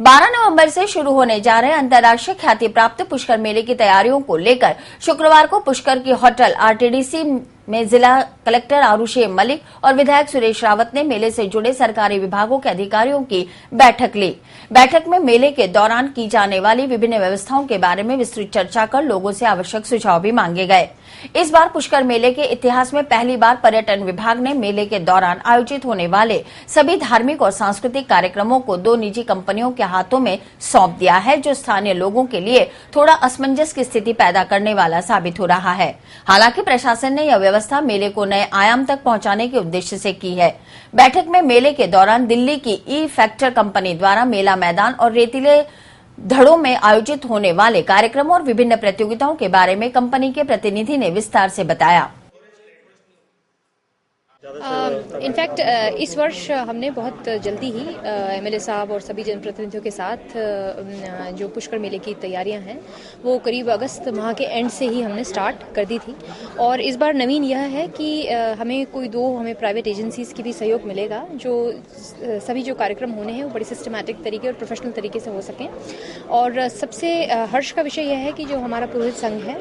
12 नवंबर से शुरू होने जा रहे अंतर्राष्ट्रीय ख्याति प्राप्त पुष्कर मेले की तैयारियों को लेकर शुक्रवार को पुष्कर की होटल आरटीडीसी में जिला कलेक्टर आरुषि मलिक और विधायक सुरेश रावत ने मेले से जुड़े सरकारी विभागों के अधिकारियों की बैठक ली। बैठक में मेले के दौरान की जाने वाली विभिन्न व्यवस्थाओं के बारे में विस्तृत चर्चा कर लोगों से आवश्यक सुझाव भी मांगे गए। इस बार पुष्कर मेले के इतिहास में पहली बार पर्यटन विभाग ने मेले के दौरान आयोजित होने वाले सभी धार्मिक और सांस्कृतिक कार्यक्रमों को 2 निजी कंपनियों के हाथों में सौंप दिया है, जो स्थानीय लोगों के लिए थोड़ा असमंजस की स्थिति पैदा करने वाला साबित हो रहा है। हालांकि प्रशासन ने यह व्यवस्था मेले को नए आयाम तक पहुंचाने के उद्देश्य से की है। बैठक में मेले के दौरान दिल्ली की ई फैक्टर कंपनी द्वारा मेला मैदान और रेतीले धड़ों में आयोजित होने वाले कार्यक्रमों और विभिन्न प्रतियोगिताओं के बारे में कंपनी के प्रतिनिधि ने विस्तार से बताया। इनफैक्ट इस वर्ष हमने बहुत जल्दी ही एमएलए साहब और सभी जनप्रतिनिधियों के साथ जो पुष्कर मेले की तैयारियां हैं वो करीब अगस्त माह के एंड से ही हमने स्टार्ट कर दी थी। और इस बार नवीन यह है कि हमें हमें प्राइवेट एजेंसीज की भी सहयोग मिलेगा, जो सभी जो कार्यक्रम होने हैं वो बड़े सिस्टमैटिक तरीके और प्रोफेशनल तरीके से हो सकें। और सबसे हर्ष का विषय यह है कि जो हमारा पुरोहित संघ है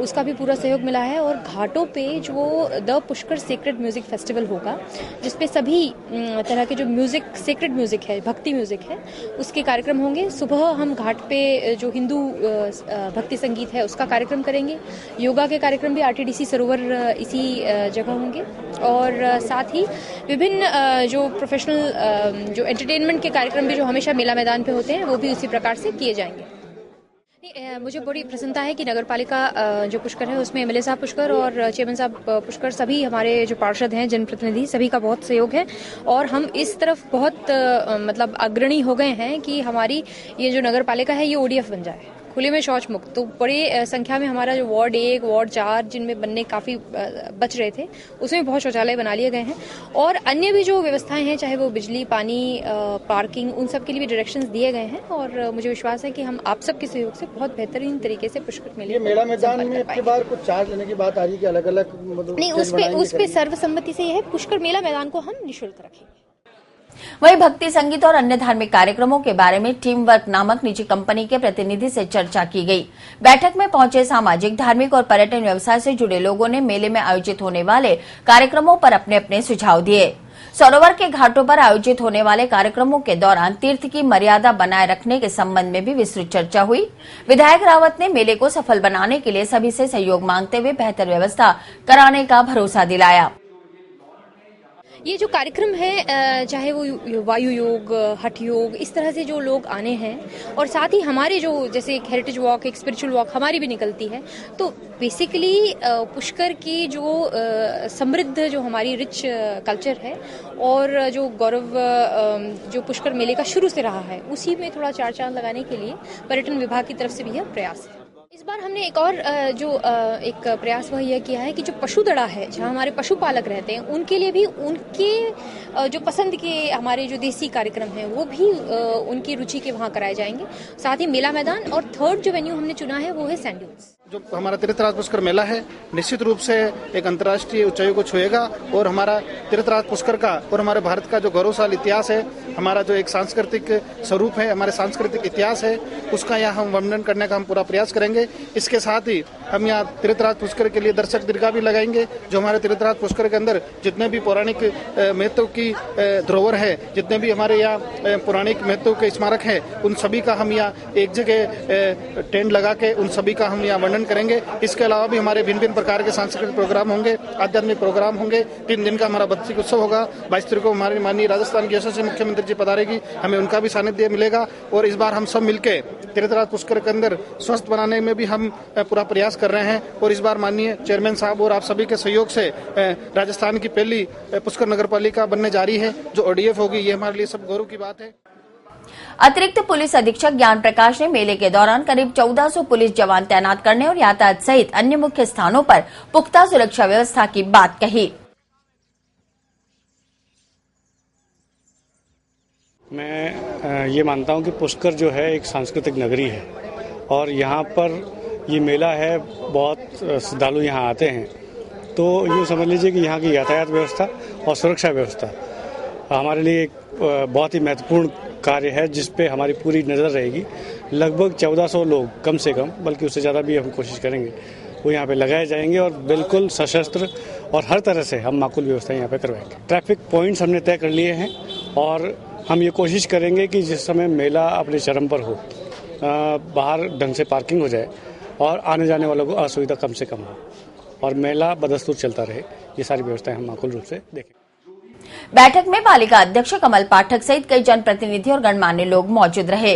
उसका भी पूरा सहयोग मिला है। और घाटों पे जो the Pushkar sacred music festival होगा, जिसपे सभी तरह के जो म्यूजिक, सेक्रेड म्यूजिक है, भक्ति म्यूजिक है, उसके कार्यक्रम होंगे। सुबह हम घाट पे जो हिंदू भक्ति संगीत है उसका कार्यक्रम करेंगे। योगा के कार्यक्रम भी आरटीडीसी सरोवर इसी जगह होंगे। और साथ ही विभिन्न जो प्रोफेशनल जो एंटरटेनमेंट के कार्यक्रम भी जो हमेशा मेला मैदान पे होते हैं वो भी उसी प्रकार से किए जाएंगे। मुझे बड़ी प्रसन्नता है कि नगर पालिका जो पुष्कर है उसमें एमएलए साहब पुष्कर और चेयरमैन साहब पुष्कर, सभी हमारे जो पार्षद हैं, जनप्रतिनिधि, सभी का बहुत सहयोग है। और हम इस तरफ बहुत मतलब अग्रणी हो गए हैं कि हमारी ये जो नगर पालिका है ये ओडीएफ बन जाए, खुले में शौच मुक्त। तो बड़ी संख्या में हमारा जो वार्ड 1, वार्ड 4 जिनमें बनने काफी बच रहे थे उसमें बहुत शौचालय बना लिए गए हैं। और अन्य भी जो व्यवस्थाएं हैं, चाहे वो बिजली, पानी, पार्किंग, उन सब के लिए भी डायरेक्शंस दिए गए हैं। और मुझे विश्वास है कि हम आप सबके सहयोग से बहुत बेहतरीन तरीके से पुष्कर मेले मेला मैदान में एक बार कुछ चार्ज लेने की बात आ रही है कि अलग-अलग नहीं, उस पे सर्वसम्मति से यह है पुष्कर मेला मैदान को हम निःशुल्क रखेंगे। वहीं भक्ति संगीत और अन्य धार्मिक कार्यक्रमों के बारे में टीम वर्क नामक निजी कंपनी के प्रतिनिधि से चर्चा की गई। बैठक में पहुंचे सामाजिक, धार्मिक और पर्यटन व्यवसाय से जुड़े लोगों ने मेले में आयोजित होने वाले कार्यक्रमों पर अपने अपने सुझाव दिए। सरोवर के घाटों पर आयोजित होने वाले कार्यक्रमों के दौरान तीर्थ की मर्यादा बनाए रखने के संबंध में भी विस्तृत चर्चा हुई। विधायक रावत ने मेले को सफल बनाने के लिए सभी से सहयोग मांगते हुए बेहतर व्यवस्था कराने का भरोसा दिलाया। ये जो कार्यक्रम है, चाहे वो वायु योग, हठ योग, इस तरह से जो लोग आने हैं, और साथ ही हमारे जो जैसे एक हेरिटेज वॉक, एक स्पिरिचुअल वॉक हमारी भी निकलती है, तो बेसिकली पुष्कर की जो समृद्ध जो हमारी रिच कल्चर है और जो गौरव जो पुष्कर मेले का शुरू से रहा है, उसी में थोड़ा चार चांद लगाने के लिए पर्यटन विभाग की तरफ से भी यह प्रयास है। इस बार हमने एक और एक प्रयास वह यह किया है कि जो पशु दड़ा है, जहाँ हमारे पशुपालक रहते हैं, उनके लिए भी उनके जो पसंद के हमारे जो देसी कार्यक्रम हैं वो भी उनकी रुचि के वहाँ कराए जाएंगे। साथ ही मेला मैदान, और थर्ड जो वेन्यू हमने चुना है वो है सैंड ड्यून्स। जो हमारा तीर्थराज पुष्कर मेला है निश्चित रूप से एक अंतर्राष्ट्रीय ऊंचाइयों को छुएगा। और हमारा तीर्थराज पुष्कर का और हमारे भारत का जो गौरवशाली इतिहास है, हमारा जो एक सांस्कृतिक स्वरूप है, हमारे सांस्कृतिक इतिहास है, उसका यहाँ हम वर्णन करने का हम पूरा प्रयास करेंगे। इसके साथ ही हम यहाँ तीर्थराज पुष्कर के लिए दर्शक दीर्घा भी लगाएंगे। जो हमारे तीर्थराज पुष्कर के अंदर जितने भी पौराणिक महत्व की धरोहर है, जितने भी हमारे यहाँ पौराणिक महत्व के स्मारक है, उन सभी का हम यहाँ एक जगह टेंट लगा के उन सभी का हम यहाँ वर्णन करेंगे। इसके अलावा भी हमारे भिन्न भिन्न प्रकार के सांस्कृतिक प्रोग्राम होंगे, आध्यात्मिक प्रोग्राम होंगे। 3 दिन का हमारा बत्सिक उत्सव होगा। 22 तारीख को हमारे माननीय राजस्थान की यशस्वी मुख्यमंत्री जी पधारेगी, हमें उनका भी सानिध्य मिलेगा। और इस बार हम सब मिलकर तीर्थराज पुष्कर के अंदर स्वस्थ बनाने में भी हम पूरा प्रयास कर रहे हैं। और इस बार माननीय चेयरमैन साहब और आप सभी के सहयोग से राजस्थान की पहली पुष्कर नगर पालिका बनने जा रही है, जो ओडीएफ होगी। ये हमारे लिए सब गौरव की बात है। अतिरिक्त पुलिस अधीक्षक ज्ञान प्रकाश ने मेले के दौरान करीब 1400 पुलिस जवान तैनात करने और यातायात सहित अन्य मुख्य स्थानों पर पुख्ता सुरक्षा व्यवस्था की बात कही। मैं ये मानता हूं कि पुष्कर जो है एक सांस्कृतिक नगरी है और यहाँ पर ये मेला है, बहुत श्रद्धालु यहाँ आते हैं। तो यूँ समझ लीजिए कि यहाँ की यातायात व्यवस्था और सुरक्षा व्यवस्था हमारे लिए एक बहुत ही महत्वपूर्ण कार्य है जिस पे हमारी पूरी नज़र रहेगी। लगभग 1400 लोग कम से कम, बल्कि उससे ज़्यादा भी हम कोशिश करेंगे, वो यहाँ पे लगाए जाएंगे और बिल्कुल सशस्त्र और हर तरह से हम माकूल व्यवस्था यहाँ पे करवाएंगे। ट्रैफिक पॉइंट्स हमने तय कर लिए हैं और हम ये कोशिश करेंगे कि जिस समय मेला अपने चरम पर हो, बाहर ढंग से पार्किंग हो जाए और आने जाने वालों को असुविधा कम से कम हो और मेला बदस्तूर चलता रहे। ये सारी व्यवस्थाएं हम माकूल रूप से देखें। बैठक में पालिका अध्यक्ष कमल पाठक सहित कई जनप्रतिनिधि और गणमान्य लोग मौजूद रहे।